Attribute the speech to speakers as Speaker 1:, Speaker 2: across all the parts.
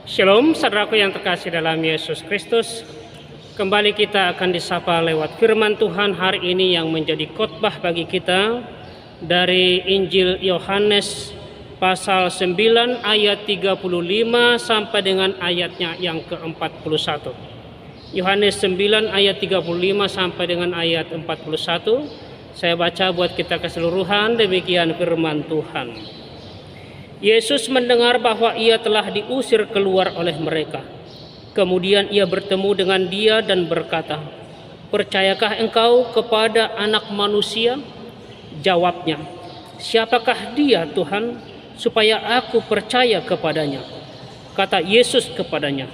Speaker 1: Shalom, saudaraku yang terkasih dalam Yesus Kristus. Kembali kita akan disapa lewat firman Tuhan hari ini yang menjadi khotbah bagi kita dari Injil Yohanes pasal 9 ayat 35 sampai dengan ayatnya yang ke-41. Yohanes 9 ayat 35 sampai dengan ayat 41. Saya baca buat kita keseluruhan, demikian firman Tuhan. Yesus mendengar bahwa ia telah diusir keluar oleh mereka. Kemudian ia bertemu dengan dia dan berkata, "Percayakah engkau kepada Anak Manusia?" Jawabnya, "Siapakah dia, Tuhan, supaya aku percaya kepadanya?" Kata Yesus kepadanya,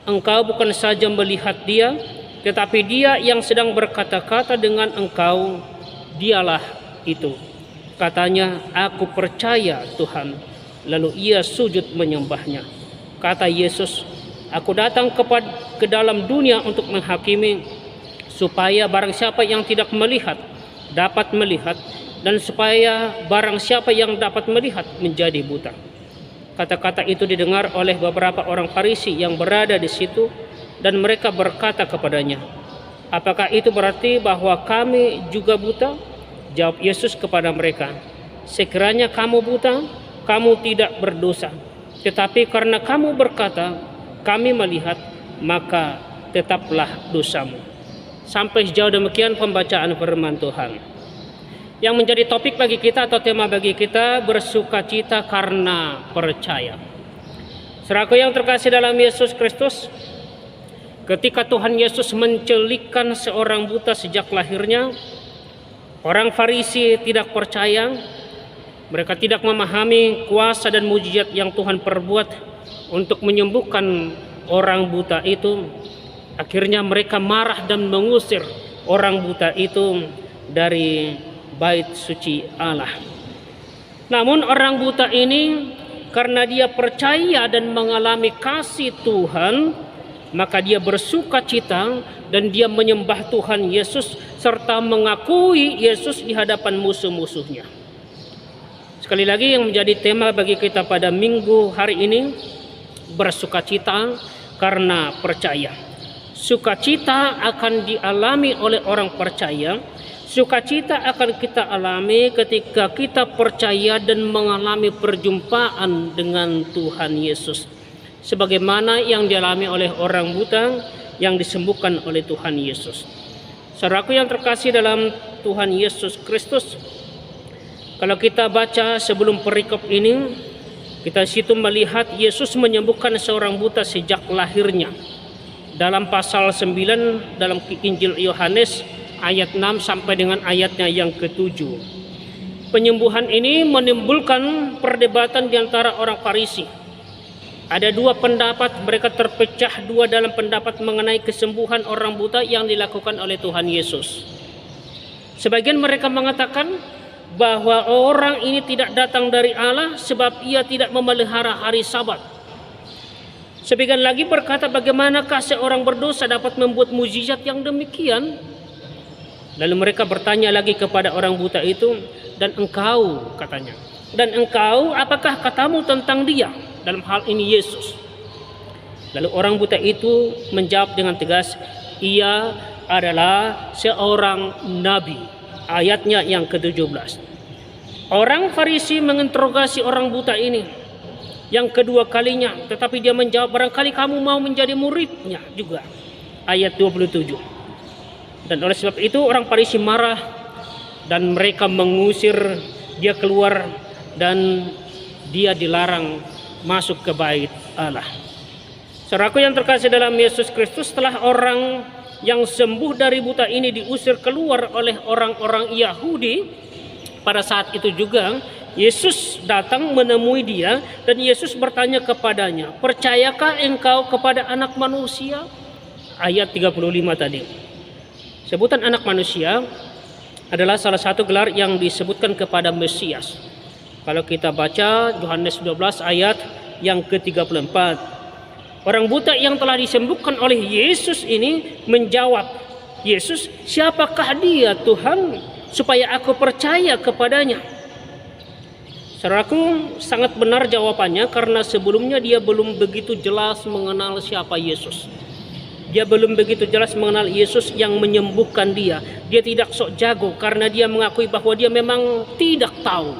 Speaker 1: "Engkau bukan saja melihat dia, tetapi dia yang sedang berkata-kata dengan engkau, dialah itu." Katanya, "Aku percaya, Tuhan." Lalu ia sujud menyembahnya. Kata Yesus, "Aku datang ke dalam dunia untuk menghakimi, supaya barang siapa yang tidak melihat dapat melihat, dan supaya barang siapa yang dapat melihat menjadi buta." Kata-kata itu didengar oleh beberapa orang Farisi yang berada di situ, dan mereka berkata kepadanya, "Apakah itu berarti bahwa kami juga buta?" Jawab Yesus kepada mereka, "Sekiranya kamu buta, kamu tidak berdosa. Tetapi karena kamu berkata, 'Kami melihat,' maka tetaplah dosamu." Sampai sejauh demikian pembacaan firman Tuhan. Yang menjadi topik bagi kita atau tema bagi kita, bersukacita karena percaya. Saudaraku yang terkasih dalam Yesus Kristus, ketika Tuhan Yesus mencelikkan seorang buta sejak lahirnya, orang Farisi tidak percaya. Mereka tidak memahami kuasa dan mujizat yang Tuhan perbuat untuk menyembuhkan orang buta itu. Akhirnya mereka marah dan mengusir orang buta itu dari bait suci Allah. Namun orang buta ini, karena dia percaya dan mengalami kasih Tuhan, maka dia bersukacita dan dia menyembah Tuhan Yesus serta mengakui Yesus di hadapan musuh-musuhnya. Sekali lagi yang menjadi tema bagi kita pada minggu hari ini, bersukacita karena percaya. Sukacita akan dialami oleh orang percaya. Sukacita akan kita alami ketika kita percaya dan mengalami perjumpaan dengan Tuhan Yesus. Sebagaimana yang dialami oleh orang buta yang disembuhkan oleh Tuhan Yesus. Saudaraku yang terkasih dalam Tuhan Yesus Kristus, kalau kita baca sebelum perikop ini, kita situ melihat Yesus menyembuhkan seorang buta sejak lahirnya. Dalam pasal 9 dalam Injil Yohanes ayat 6 sampai dengan ayatnya yang ke-7. Penyembuhan ini menimbulkan perdebatan di antara orang Farisi. Ada dua pendapat, mereka terpecah dua dalam pendapat mengenai kesembuhan orang buta yang dilakukan oleh Tuhan Yesus. Sebagian mereka mengatakan bahwa orang ini tidak datang dari Allah sebab ia tidak memelihara hari Sabat. Sebagian lagi berkata, bagaimanakah seorang berdosa dapat membuat mujizat yang demikian? Lalu mereka bertanya lagi kepada orang buta itu, "Dan engkau," katanya, "dan engkau, apakah katamu tentang dia?" Dalam hal ini Yesus. Lalu orang buta itu menjawab dengan tegas, "Ia adalah seorang nabi." Ayatnya yang ke-17. Orang Farisi menginterogasi orang buta ini yang kedua kalinya, tetapi dia menjawab, "Barangkali kamu mau menjadi muridnya juga." Ayat 27. Dan oleh sebab itu orang Farisi marah dan mereka mengusir dia keluar dan dia dilarang masuk ke bait Allah. Saudaraku yang terkasih dalam Yesus Kristus, setelah orang yang sembuh dari buta ini diusir keluar oleh orang-orang Yahudi, pada saat itu juga Yesus datang menemui dia dan Yesus bertanya kepadanya, "Percayakah engkau kepada Anak Manusia?" Ayat 35 tadi. Sebutan Anak Manusia adalah salah satu gelar yang disebutkan kepada Mesias. Kalau kita baca Yohanes 12 ayat yang ke-34, orang buta yang telah disembuhkan oleh Yesus ini menjawab, "Yesus, siapakah dia, Tuhan, supaya aku percaya kepadanya?" Saudaraku, sangat benar jawabannya karena sebelumnya dia belum begitu jelas mengenal siapa Yesus. Dia belum begitu jelas mengenal Yesus yang menyembuhkan dia. Dia tidak sok jago karena dia mengakui bahwa dia memang tidak tahu,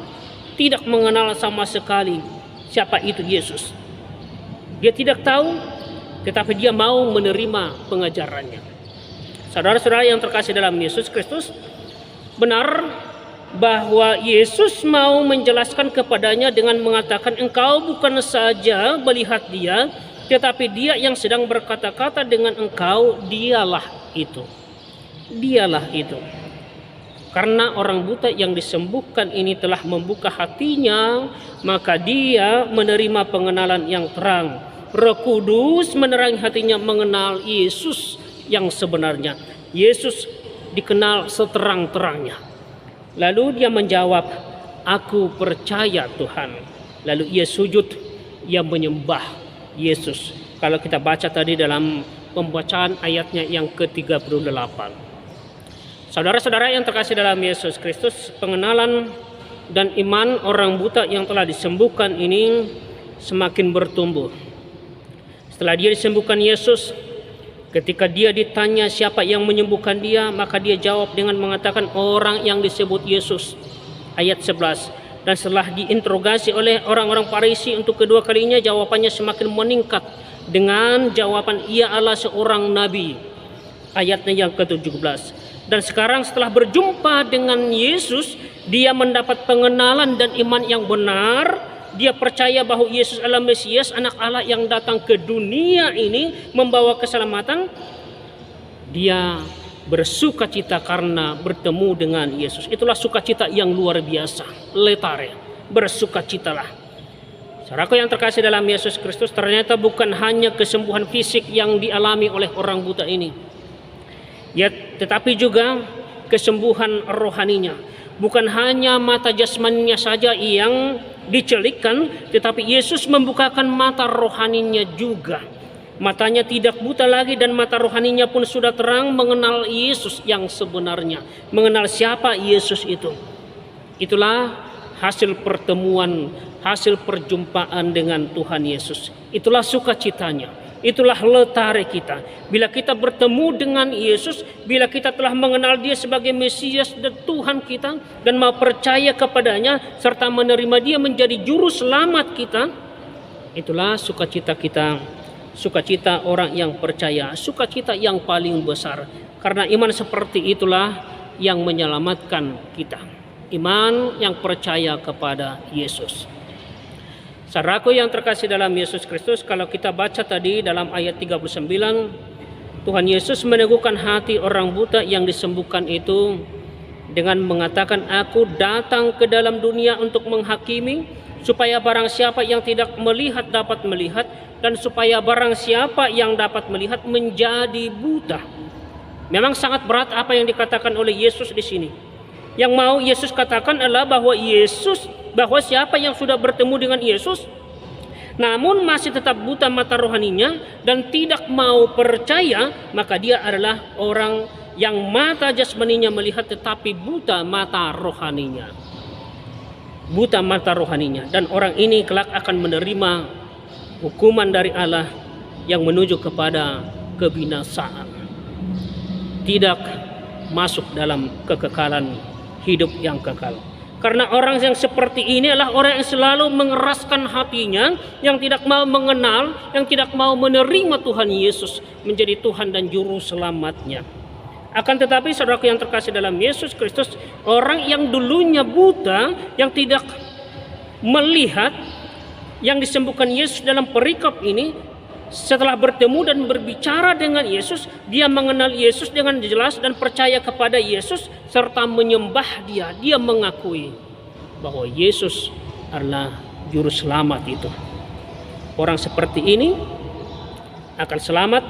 Speaker 1: tidak mengenal sama sekali siapa itu Yesus. Dia tidak tahu, tetapi dia mau menerima pengajarannya. Saudara-saudara yang terkasih dalam Yesus Kristus, benar bahwa Yesus mau menjelaskan kepadanya dengan mengatakan, engkau bukan saja melihat dia, tetapi dia yang sedang berkata-kata dengan engkau, dialah itu. Dialah itu. Karena orang buta yang disembuhkan ini telah membuka hatinya, maka dia menerima pengenalan yang terang. Roh Kudus menerangi hatinya mengenal Yesus yang sebenarnya. Yesus dikenal seterang-terangnya. Lalu dia menjawab, aku percaya Tuhan. Lalu ia sujud, ia menyembah Yesus. Kalau kita baca tadi dalam pembacaan ayatnya yang ke-38. Saudara-saudara yang terkasih dalam Yesus Kristus, pengenalan dan iman orang buta yang telah disembuhkan ini semakin bertumbuh. Setelah dia disembuhkan Yesus, ketika dia ditanya siapa yang menyembuhkan dia, maka dia jawab dengan mengatakan orang yang disebut Yesus. Ayat 11. Dan setelah diinterogasi oleh orang-orang Farisi untuk kedua kalinya, jawabannya semakin meningkat dengan jawaban ia adalah seorang nabi. Ayatnya yang ke-17. Dan sekarang setelah berjumpa dengan Yesus, dia mendapat pengenalan dan iman yang benar. Dia percaya bahwa Yesus adalah Mesias, anak Allah yang datang ke dunia ini membawa keselamatan. Dia bersukacita karena bertemu dengan Yesus. Itulah sukacita yang luar biasa. Letare, bersukacitalah. Saudaraku yang terkasih dalam Yesus Kristus, ternyata bukan hanya kesembuhan fisik yang dialami oleh orang buta ini, ya, tetapi juga kesembuhan rohaninya. Bukan hanya mata jasmaninya saja yang dicelikkan, tetapi Yesus membukakan mata rohaninya juga. Matanya tidak buta lagi dan mata rohaninya pun sudah terang mengenal Yesus yang sebenarnya, mengenal siapa Yesus itu. Itulah hasil pertemuan, hasil perjumpaan dengan Tuhan Yesus. Itulah sukacitanya. Itulah letare kita. Bila kita bertemu dengan Yesus, bila kita telah mengenal dia sebagai Mesias dan Tuhan kita, dan mau percaya kepadanya serta menerima dia menjadi juru selamat kita, itulah sukacita kita. Sukacita orang yang percaya, sukacita yang paling besar. Karena iman seperti itulah yang menyelamatkan kita. Iman yang percaya kepada Yesus. Saudaraku yang terkasih dalam Yesus Kristus, kalau kita baca tadi dalam ayat 39, Tuhan Yesus meneguhkan hati orang buta yang disembuhkan itu dengan mengatakan, aku datang ke dalam dunia untuk menghakimi, supaya barang siapa yang tidak melihat dapat melihat, dan supaya barang siapa yang dapat melihat menjadi buta. Memang sangat berat apa yang dikatakan oleh Yesus di sini. Yang mau Yesus katakan adalah bahwa siapa yang sudah bertemu dengan Yesus namun masih tetap buta mata rohaninya dan tidak mau percaya, maka dia adalah orang yang mata jasmaninya melihat tetapi buta mata rohaninya. Buta mata rohaninya, dan orang ini kelak akan menerima hukuman dari Allah yang menuju kepada kebinasaan. Tidak masuk dalam kekekalan hidup yang kekal. Karena orang yang seperti ini adalah orang yang selalu mengeraskan hatinya, yang tidak mau mengenal, yang tidak mau menerima Tuhan Yesus menjadi Tuhan dan Juru Selamatnya. Akan tetapi saudaraku yang terkasih dalam Yesus Kristus, orang yang dulunya buta, yang tidak melihat, yang disembuhkan Yesus dalam perikop ini, setelah bertemu dan berbicara dengan Yesus, dia mengenal Yesus dengan jelas dan percaya kepada Yesus serta menyembah dia. Dia mengakui bahwa Yesus adalah juru selamat itu. Orang seperti ini akan selamat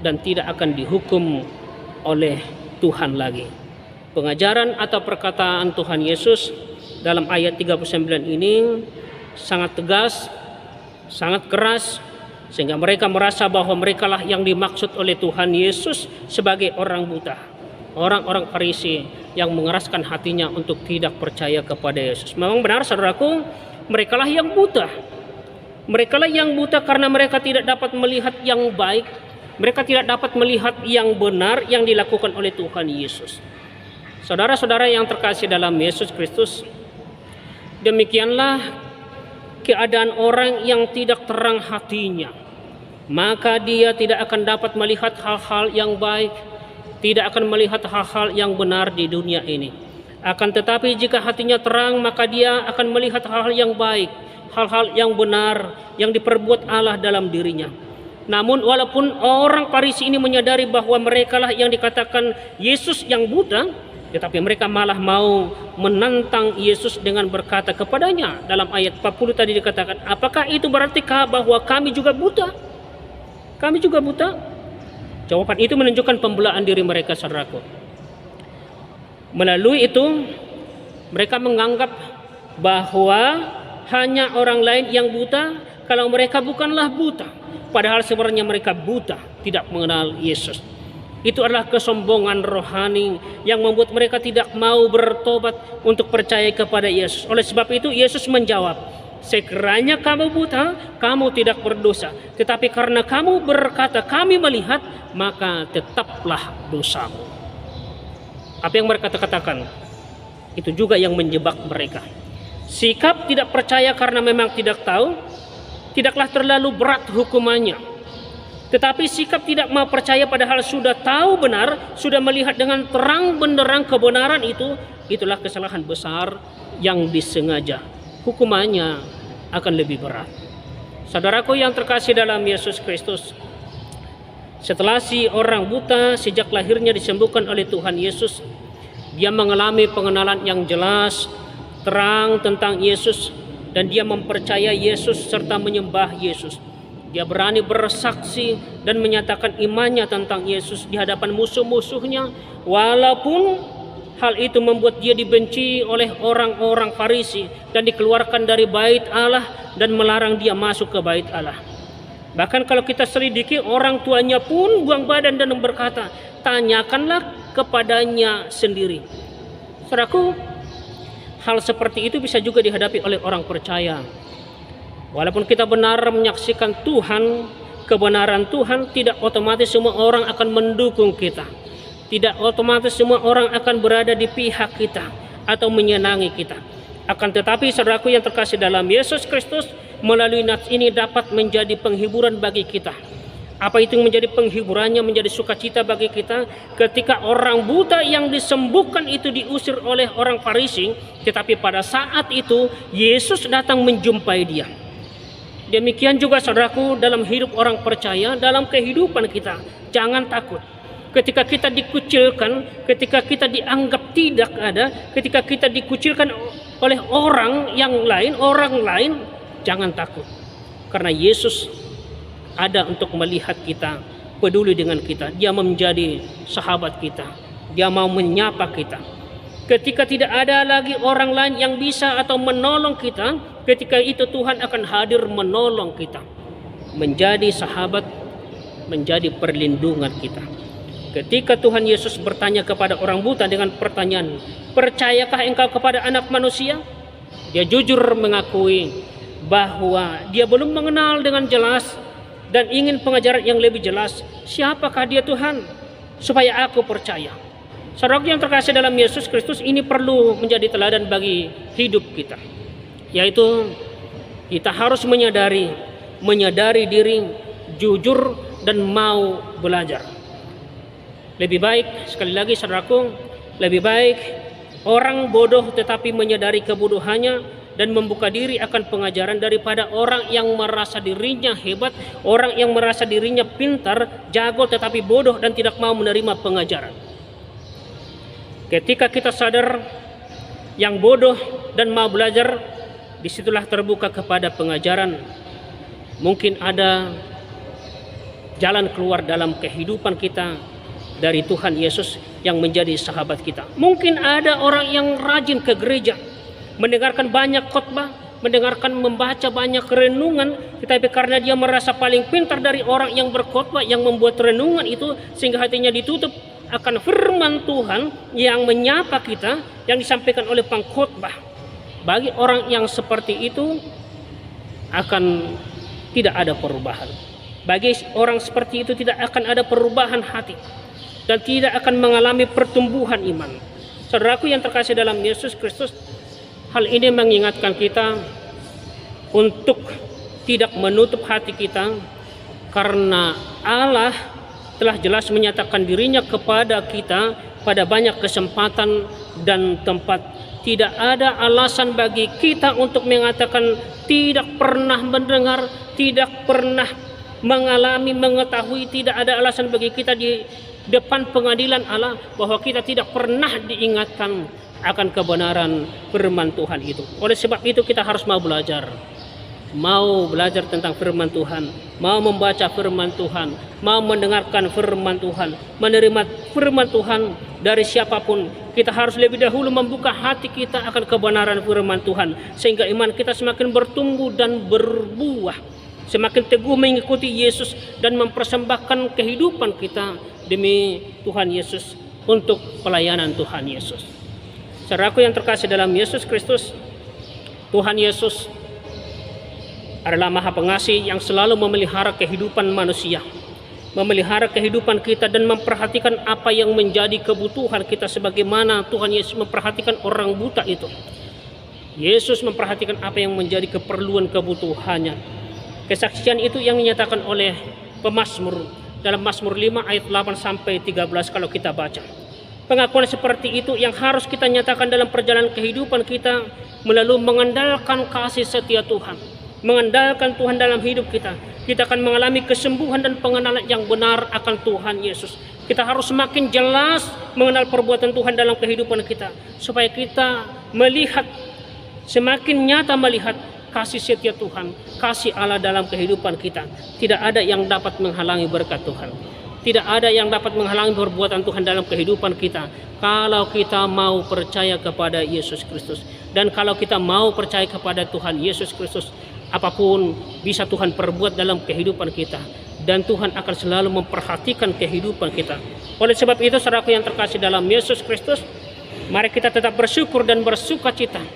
Speaker 1: dan tidak akan dihukum oleh Tuhan lagi. Pengajaran atau perkataan Tuhan Yesus dalam ayat 39 ini sangat tegas, sangat keras, sehingga mereka merasa bahwa merekalah yang dimaksud oleh Tuhan Yesus sebagai orang buta. orang-orang Farisi yang mengeraskan hatinya untuk tidak percaya kepada Yesus. Memang benar saudaraku, merekalah yang buta. Merekalah yang buta karena mereka tidak dapat melihat yang baik. Mereka tidak dapat melihat yang benar yang dilakukan oleh Tuhan Yesus. Saudara-saudara yang terkasih dalam Yesus Kristus, demikianlah keadaan orang yang tidak terang hatinya. Maka dia tidak akan dapat melihat hal-hal yang baik, tidak akan melihat hal-hal yang benar di dunia ini. Akan tetapi jika hatinya terang, maka dia akan melihat hal-hal yang baik, hal-hal yang benar yang diperbuat Allah dalam dirinya. Namun walaupun orang Farisi ini menyadari bahwa merekalah yang dikatakan Yesus yang buta, tetapi mereka malah mau menantang Yesus dengan berkata kepadanya. Dalam ayat 40 tadi dikatakan, apakah itu berartikah bahwa kami juga buta? Kami juga buta? Jawaban itu menunjukkan pembelaan diri mereka, saudaraku. Melalui itu, mereka menganggap bahwa hanya orang lain yang buta, kalau mereka bukanlah buta. Padahal sebenarnya mereka buta, tidak mengenal Yesus. Itu adalah kesombongan rohani yang membuat mereka tidak mau bertobat untuk percaya kepada Yesus. Oleh sebab itu Yesus menjawab, sekiranya kamu buta, kamu tidak berdosa. Tetapi karena kamu berkata kami melihat, maka tetaplah dosamu. Apa yang mereka katakan, itu juga yang menjebak mereka. Sikap tidak percaya karena memang tidak tahu, tidaklah terlalu berat hukumannya. Tetapi sikap tidak mau percaya padahal sudah tahu benar, sudah melihat dengan terang benderang kebenaran itu, itulah kesalahan besar yang disengaja. Hukumannya akan lebih berat. Saudaraku yang terkasih dalam Yesus Kristus, setelah si orang buta sejak lahirnya disembuhkan oleh Tuhan Yesus, dia mengalami pengenalan yang jelas, terang tentang Yesus, dan dia mempercayai Yesus serta menyembah Yesus. Dia berani bersaksi dan menyatakan imannya tentang Yesus di hadapan musuh-musuhnya, walaupun hal itu membuat dia dibenci oleh orang-orang Farisi dan dikeluarkan dari bait Allah dan melarang dia masuk ke bait Allah. Bahkan kalau kita selidiki, orang tuanya pun buang badan dan berkata, tanyakanlah kepadanya sendiri. Saudaraku, hal seperti itu bisa juga dihadapi oleh orang percaya. Walaupun kita benar menyaksikan Tuhan, kebenaran Tuhan, tidak otomatis semua orang akan mendukung kita. Tidak otomatis semua orang akan berada di pihak kita atau menyenangi kita. Akan tetapi saudaraku yang terkasih dalam Yesus Kristus, melalui nats ini dapat menjadi penghiburan bagi kita. Apa itu yang menjadi penghiburannya, menjadi sukacita bagi kita ketika orang buta yang disembuhkan itu diusir oleh orang Farisi, tetapi pada saat itu Yesus datang menjumpai dia. Demikian juga saudaraku dalam hidup orang percaya, dalam kehidupan kita, jangan takut. Ketika kita dikucilkan, ketika kita dianggap tidak ada, ketika kita dikucilkan oleh orang lain, jangan takut. Karena Yesus ada untuk melihat kita, peduli dengan kita. Dia menjadi sahabat kita. Dia mau menyapa kita. Ketika tidak ada lagi orang lain yang bisa atau menolong kita, ketika itu Tuhan akan hadir menolong kita. Menjadi sahabat, menjadi perlindungan kita. Ketika Tuhan Yesus bertanya kepada orang buta dengan pertanyaan, percayakah engkau kepada anak manusia? Dia jujur mengakui bahwa dia belum mengenal dengan jelas dan ingin pengajaran yang lebih jelas. Siapakah dia Tuhan? Supaya aku percaya. Saudara yang terkasih dalam Yesus Kristus, ini perlu menjadi teladan bagi hidup kita. Yaitu kita harus menyadari diri, jujur dan mau belajar. Lebih baik, sekali lagi saudaraku, lebih baik orang bodoh tetapi menyadari kebodohannya dan membuka diri akan pengajaran daripada orang yang merasa dirinya hebat, orang yang merasa dirinya pintar, jago tetapi bodoh dan tidak mau menerima pengajaran. Ketika kita sadar yang bodoh dan mau belajar, disitulah terbuka kepada pengajaran. Mungkin ada jalan keluar dalam kehidupan kita dari Tuhan Yesus yang menjadi sahabat kita. Mungkin ada orang yang rajin ke gereja, mendengarkan banyak khotbah, membaca banyak renungan, tetapi karena dia merasa paling pintar dari orang yang berkhotbah, yang membuat renungan itu, sehingga hatinya ditutup, akan firman Tuhan yang menyapa kita, yang disampaikan oleh pengkhotbah. Bagi orang yang seperti itu akan tidak ada perubahan. Bagi orang seperti itu tidak akan ada perubahan hati dan tidak akan mengalami pertumbuhan iman. Saudaraku yang terkasih dalam Yesus Kristus, hal ini mengingatkan kita untuk tidak menutup hati kita, karena Allah telah jelas menyatakan dirinya kepada kita pada banyak kesempatan dan tempat. Tidak ada alasan bagi kita untuk mengatakan tidak pernah mendengar, tidak pernah mengalami, mengetahui. Tidak ada alasan bagi kita di depan pengadilan Allah bahwa kita tidak pernah diingatkan akan kebenaran firman Tuhan itu. Oleh sebab itu kita harus mau belajar tentang firman Tuhan, mau membaca firman Tuhan, mau mendengarkan firman Tuhan, menerima firman Tuhan dari siapapun. Kita harus lebih dahulu membuka hati kita akan kebenaran firman Tuhan, sehingga iman kita semakin bertumbuh dan berbuah, semakin teguh mengikuti Yesus dan mempersembahkan kehidupan kita demi Tuhan Yesus untuk pelayanan Tuhan Yesus. Saudaraku yang terkasih dalam Yesus Kristus, Tuhan Yesus adalah Maha Pengasih yang selalu memelihara kehidupan manusia, memelihara kehidupan kita dan memperhatikan apa yang menjadi kebutuhan kita, sebagaimana Tuhan Yesus memperhatikan orang buta itu. Yesus memperhatikan apa yang menjadi keperluan kebutuhannya. Kesaksian itu yang dinyatakan oleh pemazmur dalam Mazmur 5 ayat 8 sampai 13 kalau kita baca. Pengakuan seperti itu yang harus kita nyatakan dalam perjalanan kehidupan kita melalui mengandalkan kasih setia Tuhan, mengandalkan Tuhan dalam hidup kita. Kita akan mengalami kesembuhan dan pengenalan yang benar akan Tuhan Yesus. Kita harus semakin jelas mengenal perbuatan Tuhan dalam kehidupan kita, supaya kita melihat, semakin nyata melihat kasih setia Tuhan, kasih Allah dalam kehidupan kita. Tidak ada yang dapat menghalangi berkat Tuhan. Tidak ada yang dapat menghalangi perbuatan Tuhan dalam kehidupan kita, kalau kita mau percaya kepada Yesus Kristus. Dan kalau kita mau percaya kepada Tuhan Yesus Kristus, apapun bisa Tuhan perbuat dalam kehidupan kita, dan Tuhan akan selalu memperhatikan kehidupan kita. Oleh sebab itu, saudaraku yang terkasih dalam Yesus Kristus, mari kita tetap bersyukur dan bersuka cita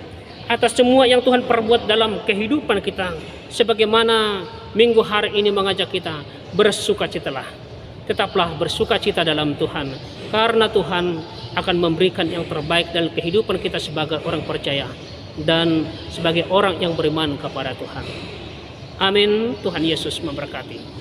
Speaker 1: atas semua yang Tuhan perbuat dalam kehidupan kita, sebagaimana minggu hari ini mengajak kita bersukacitalah. Tetaplah bersukacita dalam Tuhan, karena Tuhan akan memberikan yang terbaik dalam kehidupan kita sebagai orang percaya dan sebagai orang yang beriman kepada Tuhan. Amin. Tuhan Yesus memberkati.